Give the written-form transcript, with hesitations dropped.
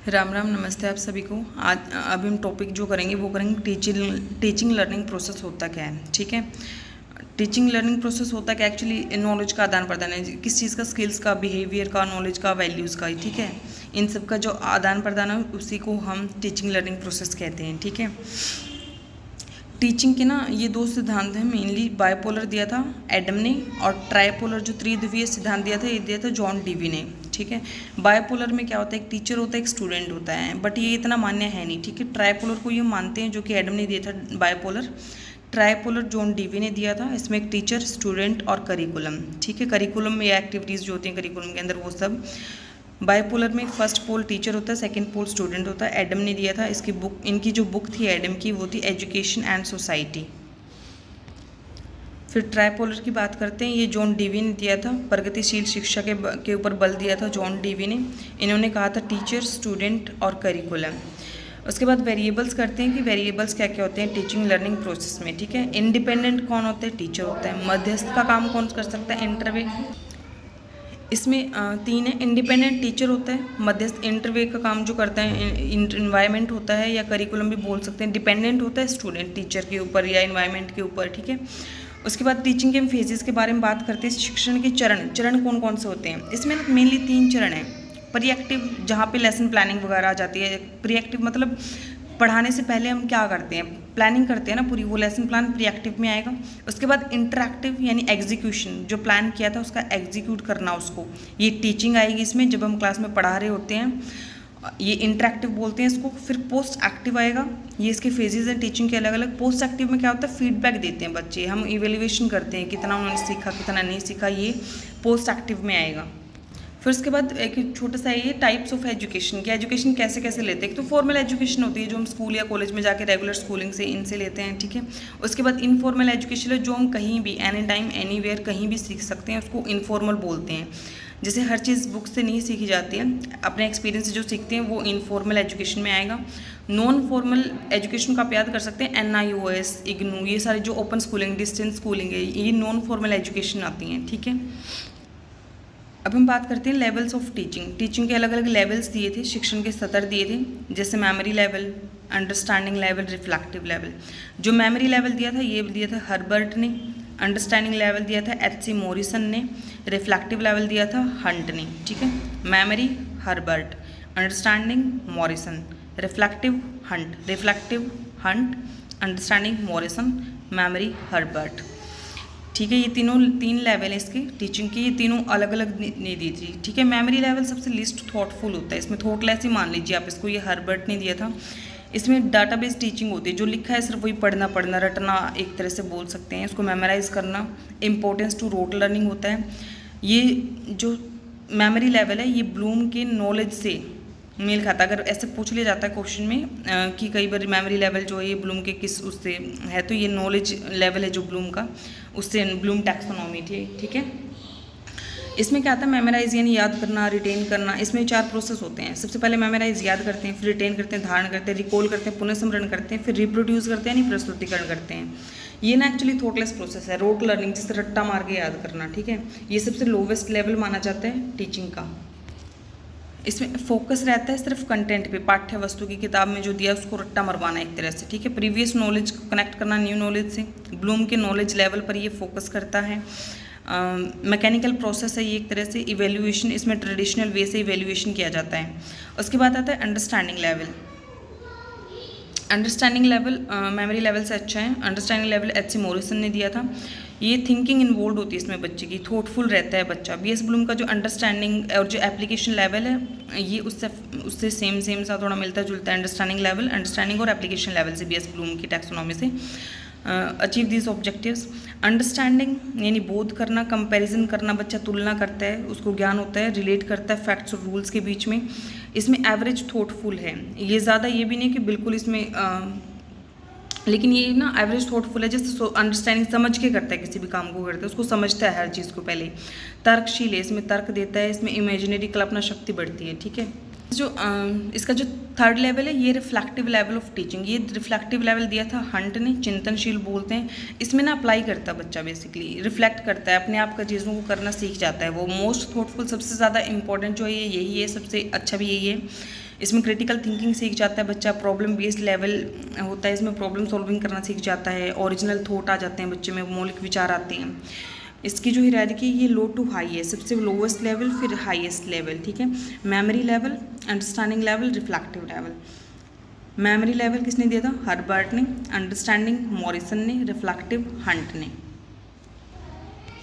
राम राम, नमस्ते आप सभी को। आज अभी हम टॉपिक जो करेंगे वो करेंगे टीचिंग लर्निंग प्रोसेस होता क्या है। ठीक है, टीचिंग लर्निंग प्रोसेस होता क्या, एक्चुअली नॉलेज का आदान प्रदान है। किस चीज़ का, स्किल्स का, बिहेवियर का, नॉलेज का, वैल्यूज़ का। ठीक है, इन सब का जो आदान प्रदान है उसी को हम टीचिंग लर्निंग प्रोसेस कहते हैं। ठीक है, टीचिंग के ना ये दो सिद्धांत हैं मेनली। बाइपोलर दिया था एडम ने, और ट्राइपोलर जो त्रिध्रुवीय सिद्धांत दिया था ये दिया था जॉन डीवी ने। ठीक है, बाइपोलर में क्या होता है, एक टीचर होता है, एक स्टूडेंट होता है, बट ये इतना मान्य है नहीं। ठीक है, ट्राइपोलर को ये मानते हैं जो कि एडम ने दिया था बाइपोलर। ट्राइपोलर जॉन डीवी ने दिया था, इसमें एक टीचर, स्टूडेंट और करिकुलम। ठीक है, करिकुलम में एक्टिविटीज़ जो होती हैं करिकुलम के अंदर वो सब। बाइपोलर में फर्स्ट पोल टीचर होता है, सेकंड पोल स्टूडेंट होता है। एडम ने दिया था, इसकी बुक, इनकी जो बुक थी एडम की वो थी एजुकेशन एंड सोसाइटी। फिर ट्राइपोलर की बात करते हैं, ये जॉन डीवी ने दिया था, प्रगतिशील शिक्षा के ऊपर बल दिया था जॉन डीवी ने। इन्होंने कहा था टीचर, स्टूडेंट और करिकुलम। उसके बाद वेरिएबल्स करते हैं कि वेरिएबल्स क्या क्या होते हैं टीचिंग लर्निंग प्रोसेस में। ठीक है, इंडिपेंडेंट कौन होता है, टीचर होता है। मध्यस्थ का काम कौन कर सकता है, इंटरवे। इसमें तीन है, इंडिपेंडेंट टीचर होता है, मध्यस्थ इंटरवे का काम जो करता है इन्वायरमेंट होता है या करिकुलम भी बोल सकते हैं। डिपेंडेंट होता है स्टूडेंट टीचर के ऊपर या इन्वायरमेंट के ऊपर। ठीक है, उसके बाद टीचिंग के फेजेस के बारे में बात करते हैं। शिक्षण के चरण कौन कौन से होते हैं, इसमें मेनली 3 चरण हैं। प्रीएक्टिव, जहाँ पे लेसन प्लानिंग वगैरह आ जाती है। प्रीएक्टिव मतलब पढ़ाने से पहले हम क्या करते हैं, प्लानिंग करते हैं ना पूरी, वो लेसन प्लान प्रीएक्टिव में आएगा। उसके बाद इंटरैक्टिव यानी एग्जीक्यूशन, जो प्लान किया था उसका एग्जीक्यूट करना उसको, ये टीचिंग आएगी इसमें जब हम क्लास में पढ़ा रहे होते हैं, ये इंटरैक्टिव बोलते हैं इसको। फिर पोस्ट एक्टिव आएगा, ये इसके फेजेस हैं टीचिंग के अलग अलग। पोस्ट एक्टिव में क्या होता है, फीडबैक देते हैं बच्चे, हम इवेल्युएशन करते हैं कितना उन्होंने सीखा कितना नहीं सीखा, ये पोस्ट एक्टिव में आएगा। फिर उसके बाद एक छोटा सा ये टाइप्स ऑफ एजुकेशन, कि एजुकेशन कैसे कैसे लेते हैं। एक तो फॉर्मल एजुकेशन होती है जो हम स्कूल या कॉलेज में जाके रेगुलर स्कूलिंग से इनसे लेते हैं। ठीक है, उसके बाद इनफॉर्मल एजुकेशन है जो हम कहीं भी एनी टाइम एनीवेयर कहीं भी सीख सकते हैं, उसको इनफॉर्मल बोलते हैं। जैसे हर चीज़ बुक से नहीं सीखी जाती है, अपने एक्सपीरियंस से जो सीखते हैं वो इनफॉर्मल एजुकेशन में आएगा। नॉन फॉर्मल एजुकेशन का आप याद कर सकते हैं, NIOS, इग्नू, ये सारे जो ओपन स्कूलिंग, डिस्टेंस स्कूलिंग है, ये नॉन फॉर्मल एजुकेशन आती हैं। ठीक है, अब हम बात करते हैं लेवल्स ऑफ टीचिंग। टीचिंग के अलग अलग लेवल्स दिए थे, शिक्षण के स्तर दिए थे, जैसे memory level, understanding level, reflective level. जो मेमोरी लेवल दिया था ये दिया था हर्बर्ट ने, अंडरस्टैंडिंग लेवल दिया था HC मॉरिसन ने, रिफ्लेक्टिव लेवल दिया था हंट ने। ठीक है, memory Herbert, understanding Morrison, reflective Hunt, understanding Morrison, memory Herbert. ठीक है, ये तीन लेवल है इसके टीचिंग की, ये तीनों अलग अलग ने दी थी। ठीक है, मेमोरी लेवल सबसे लिस्ट थॉटफुल होता है, इसमें थॉटलेस ही मान लीजिए आप इसको, ये हर्बर्ट ने दिया था। इसमें डाटाबेस टीचिंग होती है, जो लिखा है सिर्फ वही पढ़ना रटना एक तरह से बोल सकते हैं, इसको मेमोराइज करना। इंपॉर्टेंस टू रोट लर्निंग होता है। ये जो मेमोरी लेवल है ये ब्लूम के नॉलेज से मेल खाता है। अगर ऐसे पूछ लिया जाता है क्वेश्चन में कि कई बार मेमोरी लेवल जो है ये ब्लूम के किस उससे है, तो ये नॉलेज लेवल है जो ब्लूम का, उससे ब्लूम टैक्सोनॉमी थी। ठीक है, इसमें क्या आता है, मेमोराइज यानी याद करना, रिटेन करना। इसमें 4 प्रोसेस होते हैं। सबसे पहले मेमोराइज याद करते हैं, फिर रिटेन करते हैं, धारण करते हैं, रिकॉल करते हैं, पुनः स्मरण करते हैं, फिर रिप्रोड्यूस करते हैं यानी प्रस्तुतिकरण करते हैं। ये ना एक्चुअली थॉटलेस प्रोसेस है, रोट लर्निंग, जिससे रट्टा मार के याद करना। ठीक है, ये सबसे लोवेस्ट लेवल माना जाता है टीचिंग का। इसमें फोकस रहता है सिर्फ कंटेंट पे, पाठ्य वस्तु की किताब में जो दिया उसको रट्टा मरवाना एक तरह से। ठीक है, प्रीवियस नॉलेज को कनेक्ट करना न्यू नॉलेज से। ब्लूम के नॉलेज लेवल पर ये फोकस करता है। मैकेनिकल प्रोसेस है ये एक तरह से। इवेल्युएशन, इसमें ट्रेडिशनल वे से इवेल्युएशन किया जाता है। उसके बाद आता है understanding level. Understanding level memory level से अच्छा है। अंडरस्टैंडिंग लेवल HC मॉरिसन ने दिया था। ये थिंकिंग इन्वॉल्व होती है इसमें बच्चे की, थॉटफुल रहता है बच्चा। BS ब्लूम का जो अंडरस्टैंडिंग और जो एप्लीकेशन लेवल है ये उससे सेम सा थोड़ा मिलता जुलता है। अंडरस्टैंडिंग और एप्लीकेशन लेवल से BS ब्लूम की टैक्सोनॉमी से। Achieve these objectives. अंडरस्टैंडिंग यानी बोध करना, कंपैरिजन करना, बच्चा तुलना करता है, उसको ज्ञान होता है, रिलेट करता है फैक्ट्स और रूल्स के बीच में। इसमें एवरेज थॉटफुल है, ये ज़्यादा ये भी नहीं कि बिल्कुल इसमें लेकिन ये ना एवरेज थॉटफुल है, जैसे अंडरस्टैंडिंग समझ के करता है, किसी भी काम को करता है उसको समझता है हर चीज़ को पहले। तर्कशील है, इसमें तर्क देता है, इसमें इमेजिनरी कल्पना शक्ति बढ़ती है। ठीक है, जो इसका जो थर्ड लेवल है ये रिफ्लेक्टिव लेवल ऑफ टीचिंग। ये रिफ्लेक्टिव लेवल दिया था हंट ने, चिंतनशील बोलते हैं। इसमें ना अप्लाई करता है बच्चा, बेसिकली रिफ्लेक्ट करता है, अपने आप का चीज़ों को करना सीख जाता है। वो मोस्ट थॉटफुल, सबसे ज़्यादा इंपॉर्टेंट जो है यही है, सबसे अच्छा भी यही है। इसमें क्रिटिकल थिंकिंग सीख जाता है बच्चा, प्रॉब्लम बेस्ड लेवल होता है, इसमें प्रॉब्लम सॉल्विंग करना सीख जाता है, ओरिजिनल थॉट आ जाते हैं बच्चे में, मौलिक विचार आते हैं। इसकी जो हायरार्की ये लो टू हाई है, सबसे लोवेस्ट लेवल फिर हाईएस्ट लेवल, ठीक है। Memory level, understanding level, reflective level. Memory level किसने दिया था? हर्बर्ट ने। अंडरस्टैंडिंग मॉरिसन ने। रिफ्लेक्टिव हंट ने।